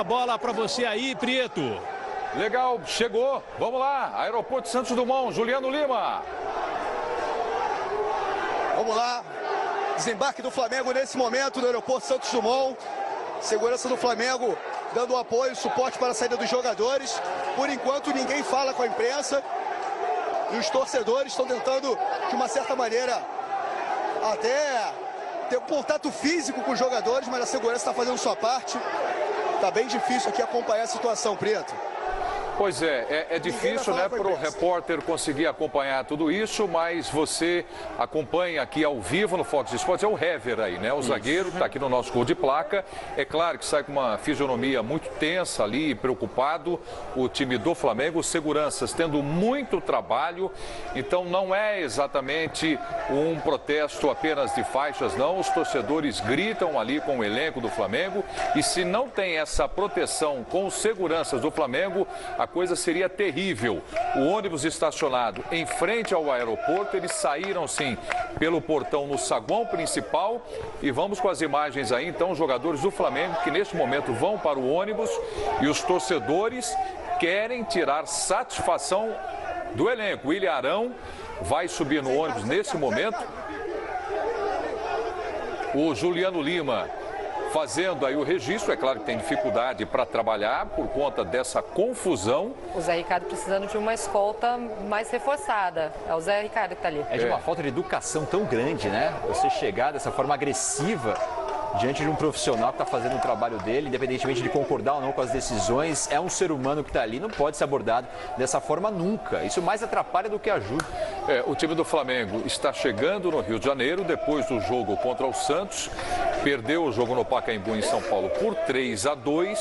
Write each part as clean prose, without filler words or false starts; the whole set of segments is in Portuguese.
A bola para você aí, Prieto. Legal, chegou. Vamos lá. Aeroporto Santos Dumont, Juliano Lima. Vamos lá. Desembarque do Flamengo nesse momento no aeroporto Santos Dumont. Segurança do Flamengo dando apoio, suporte para a saída dos jogadores. Por enquanto, ninguém fala com a imprensa. E os torcedores estão tentando, de uma certa maneira, até ter um contato físico com os jogadores, mas a segurança está fazendo sua parte. Está bem difícil aqui acompanhar a situação, Preto. Pois é difícil, né, para o repórter conseguir acompanhar tudo isso, mas você acompanha aqui ao vivo no Fox Sports, é o Hever aí, né, o zagueiro que está aqui no nosso gol de placa. É claro que sai com uma fisionomia muito tensa ali, preocupado, o time do Flamengo, os seguranças tendo muito trabalho, então não é exatamente um protesto apenas de faixas, não, os torcedores gritam ali com o elenco do Flamengo e se não tem essa proteção com os seguranças do Flamengo, a coisa seria terrível. O ônibus estacionado em frente ao aeroporto, eles saíram sim pelo portão no saguão principal e vamos com as imagens aí, então, os jogadores do Flamengo que neste momento vão para o ônibus e os torcedores querem tirar satisfação do elenco. O William Arão vai subir no ônibus nesse momento. O Juliano Lima fazendo aí o registro, é claro que tem dificuldade para trabalhar por conta dessa confusão. O Zé Ricardo precisando de uma escolta mais reforçada. É o Zé Ricardo que está ali. É de uma falta de educação tão grande, né? Você chegar dessa forma agressiva diante de um profissional que está fazendo o trabalho dele, independentemente de concordar ou não com as decisões, é um ser humano que está ali, não pode ser abordado dessa forma nunca. Isso mais atrapalha do que ajuda. O time do Flamengo está chegando no Rio de Janeiro depois do jogo contra o Santos. Perdeu o jogo no Pacaembu em São Paulo por 3-2.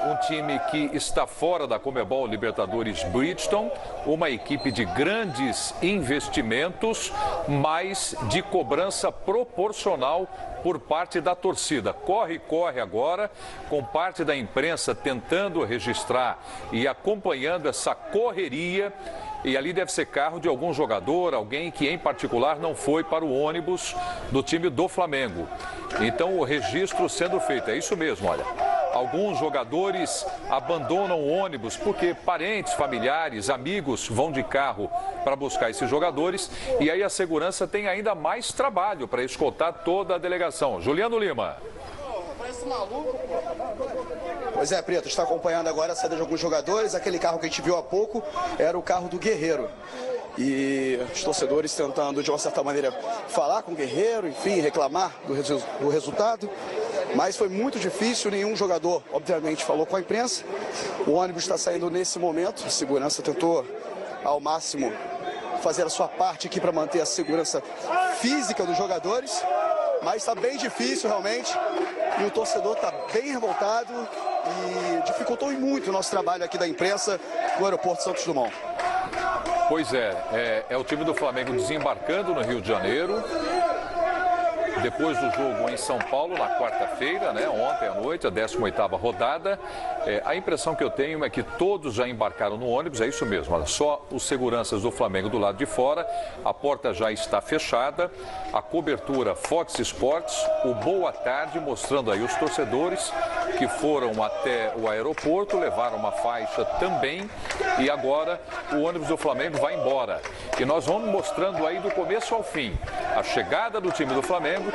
Um time que está fora da Conmebol Libertadores Bridgestone, uma equipe de grandes investimentos, mas de cobrança proporcional por parte da torcida. Corre agora, com parte da imprensa tentando registrar e acompanhando essa correria. E ali deve ser carro de algum jogador, alguém que em particular não foi para o ônibus do time do Flamengo. Então o registro sendo feito, é isso mesmo, olha. Alguns jogadores abandonam o ônibus porque parentes, familiares, amigos vão de carro para buscar esses jogadores. E aí a segurança tem ainda mais trabalho para escoltar toda a delegação. Juliano Lima. Parece maluco, pô. Pois é, Preto, está acompanhando agora a saída de alguns jogadores. Aquele carro que a gente viu há pouco era o carro do Guerreiro. E os torcedores tentando, de uma certa maneira, falar com o Guerreiro, enfim, reclamar do resultado. Mas foi muito difícil, nenhum jogador, obviamente, falou com a imprensa. O ônibus está saindo nesse momento, a segurança tentou, ao máximo, fazer a sua parte aqui para manter a segurança física dos jogadores. Mas está bem difícil, realmente, e o torcedor está bem revoltado e dificultou muito o nosso trabalho aqui da imprensa do aeroporto Santos Dumont. Pois é o time do Flamengo desembarcando no Rio de Janeiro. Depois do jogo em São Paulo, na quarta-feira, né, ontem à noite, a 18ª rodada, a impressão que eu tenho é que todos já embarcaram no ônibus, é isso mesmo, olha, só os seguranças do Flamengo do lado de fora, a porta já está fechada, a cobertura Fox Sports, o boa tarde, mostrando aí os torcedores que foram até o aeroporto, levaram uma faixa também e agora o ônibus do Flamengo vai embora. E nós vamos mostrando aí do começo ao fim a chegada do time do Flamengo.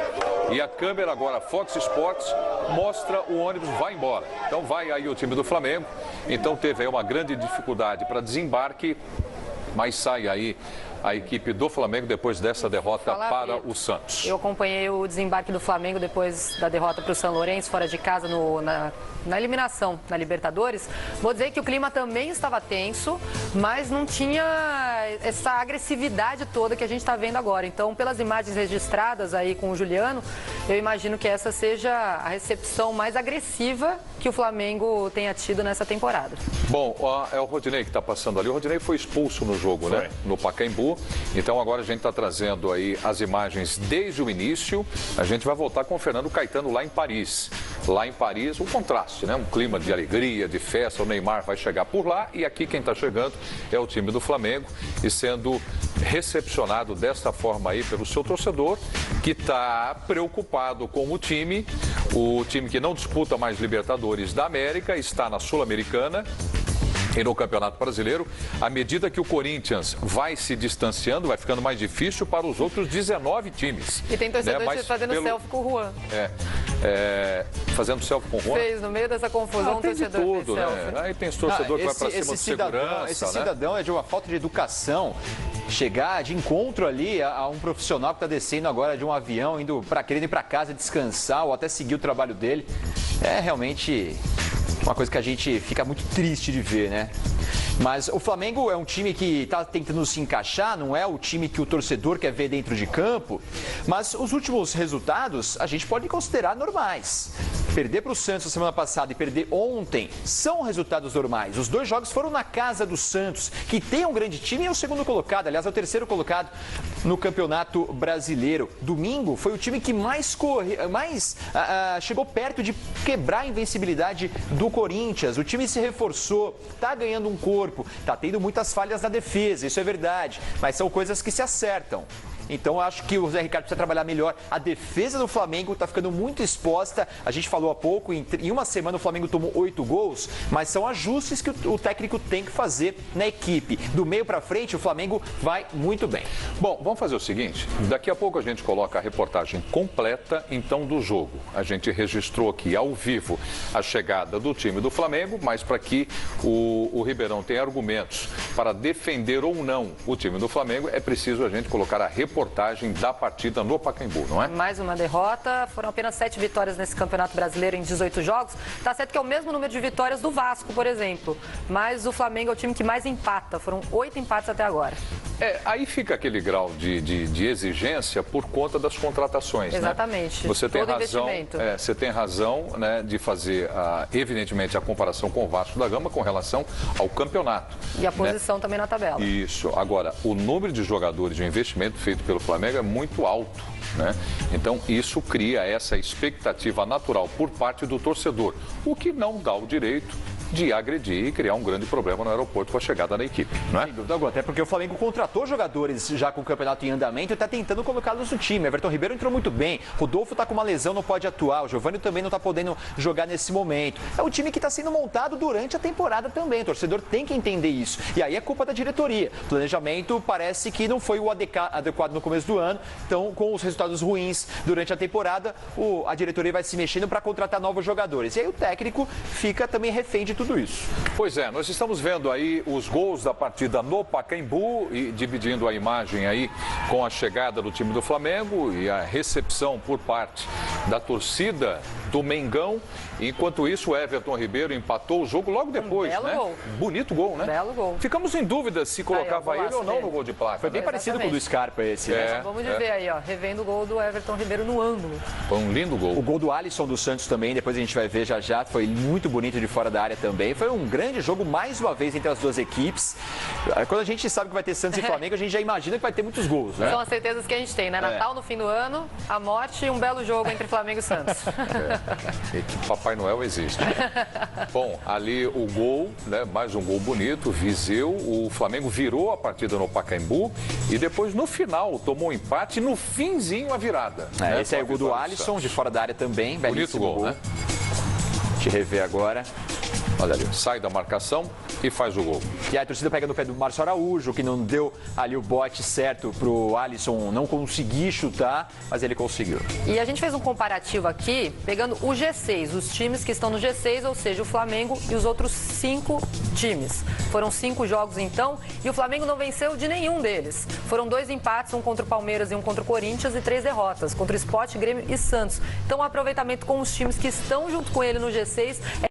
E a câmera agora, Fox Sports, mostra o ônibus vai embora. Então vai aí o time do Flamengo. Então teve aí uma grande dificuldade para desembarque, mas sai aí a equipe do Flamengo depois dessa derrota para o Santos. Eu acompanhei o desembarque do Flamengo depois da derrota para o São Lourenço, fora de casa, na eliminação na Libertadores. Vou dizer que o clima também estava tenso, mas não tinha essa agressividade toda que a gente está vendo agora. Então, pelas imagens registradas aí com o Juliano, eu imagino que essa seja a recepção mais agressiva que o Flamengo tenha tido nessa temporada. Bom, é o Rodinei que está passando ali. O Rodinei foi expulso no jogo, né? No Pacaembu. Então agora a gente está trazendo aí as imagens desde o início. A gente vai voltar com o Fernando Caetano lá em Paris. lá em Paris, um contraste, né? Um clima de alegria, de festa, o Neymar vai chegar por lá e aqui quem está chegando é o time do Flamengo e sendo recepcionado desta forma aí pelo seu torcedor, que está preocupado com o time que não disputa mais Libertadores da América, está na Sul-Americana e no Campeonato Brasileiro. À medida que o Corinthians vai se distanciando, vai ficando mais difícil para os outros 19 times. E tem torcedor fazendo selfie com o Juan. Fazendo selfie com o Juan. Fez, no meio dessa confusão, tem de tudo, né? Aí tem esse torcedor que vai para cima de segurança. Esse cidadão é de uma falta de educação. Chegar de encontro ali a um profissional que está descendo agora de um avião, querendo ir para casa descansar ou até seguir o trabalho dele. É realmente uma coisa que a gente fica muito triste de ver, né? Mas o Flamengo é um time que está tentando se encaixar, não é o time que o torcedor quer ver dentro de campo, mas os últimos resultados a gente pode considerar normais. Perder para o Santos na semana passada e perder ontem são resultados normais. Os dois jogos foram na casa do Santos, que tem um grande time e é o segundo colocado, aliás, é o terceiro colocado no Campeonato Brasileiro. Domingo foi o time que mais chegou perto de quebrar a invencibilidade do Corinthians. O time se reforçou, está ganhando um corpo, está tendo muitas falhas na defesa, isso é verdade, mas são coisas que se acertam. Então, eu acho que o Zé Ricardo precisa trabalhar melhor. A defesa do Flamengo está ficando muito exposta. A gente falou há pouco, em uma semana o Flamengo tomou 8 gols, mas são ajustes que o técnico tem que fazer na equipe. Do meio para frente, o Flamengo vai muito bem. Bom, vamos fazer o seguinte. Daqui a pouco a gente coloca a reportagem completa, então, do jogo. A gente registrou aqui ao vivo a chegada do time do Flamengo, mas para que o Ribeirão tenha argumentos para defender ou não o time do Flamengo, é preciso a gente colocar a reportagem da partida no Pacaembu, não é? Mais uma derrota, foram apenas 7 vitórias nesse Campeonato Brasileiro em 18 jogos. Tá certo que é o mesmo número de vitórias do Vasco, por exemplo, mas o Flamengo é o time que mais empata, foram 8 empates até agora. Aí fica aquele grau de exigência por conta das contratações, exatamente, né? Você tem todo razão, investimento. Você tem razão, né, de fazer, evidentemente, a comparação com o Vasco da Gama com relação ao campeonato. E a posição, né, também na tabela. Isso. Agora, o número de jogadores de investimento feito pelo Flamengo é muito alto, né? Então, isso cria essa expectativa natural por parte do torcedor, o que não dá o direito de agredir e criar um grande problema no aeroporto com a chegada da equipe, não é? Sem dúvida alguma, até porque o Flamengo contratou jogadores já com o campeonato em andamento e está tentando colocá-los no time. Everton Ribeiro entrou muito bem, Rodolfo está com uma lesão, não pode atuar, o Giovani também não está podendo jogar nesse momento. É um time que está sendo montado durante a temporada também, o torcedor tem que entender isso. E aí é culpa da diretoria. O planejamento parece que não foi o adequado no começo do ano, então com os resultados ruins durante a temporada, a diretoria vai se mexendo para contratar novos jogadores. E aí o técnico fica também refém de tudo isso. Pois é, nós estamos vendo aí os gols da partida no Pacaembu e dividindo a imagem aí com a chegada do time do Flamengo e a recepção por parte da torcida do Mengão. Enquanto isso, o Everton Ribeiro empatou o jogo logo depois, belo né? Gol. Bonito gol, né? Belo gol. Ficamos em dúvida se colocava ele ou não no gol de placa. Foi bem parecido com o do Scarpa esse, né? Vamos ver aí, ó, revendo o gol do Everton Ribeiro no ângulo. Foi um lindo gol. O gol do Alisson do Santos também, depois a gente vai ver já, foi muito bonito de fora da área também. Foi um grande jogo, mais uma vez, entre as duas equipes. Quando a gente sabe que vai ter Santos e Flamengo, a gente já imagina que vai ter muitos gols, né? São as certezas que a gente tem, né? Natal no fim do ano, a morte e um belo jogo entre Flamengo e Santos. Papai Noel existe. Bom, ali o gol, né? Mais um gol bonito, Viseu. O Flamengo virou a partida no Pacaembu e depois, no final, tomou um empate e no finzinho a virada. Né? Esse é o gol do Alisson, de fora da área também. Bonito gol, né? Deixa eu rever agora. Olha ali, sai da marcação e faz o gol. E aí a torcida pega no pé do Márcio Araújo, que não deu ali o bote certo pro Alisson não conseguir chutar, mas ele conseguiu. E a gente fez um comparativo aqui, pegando o G6, os times que estão no G6, ou seja, o Flamengo e os outros 5 times. Foram 5 jogos então, e o Flamengo não venceu de nenhum deles. Foram 2 empates, um contra o Palmeiras e um contra o Corinthians, e 3 derrotas, contra o Sport, Grêmio e Santos. Então o aproveitamento com os times que estão junto com ele no G6 é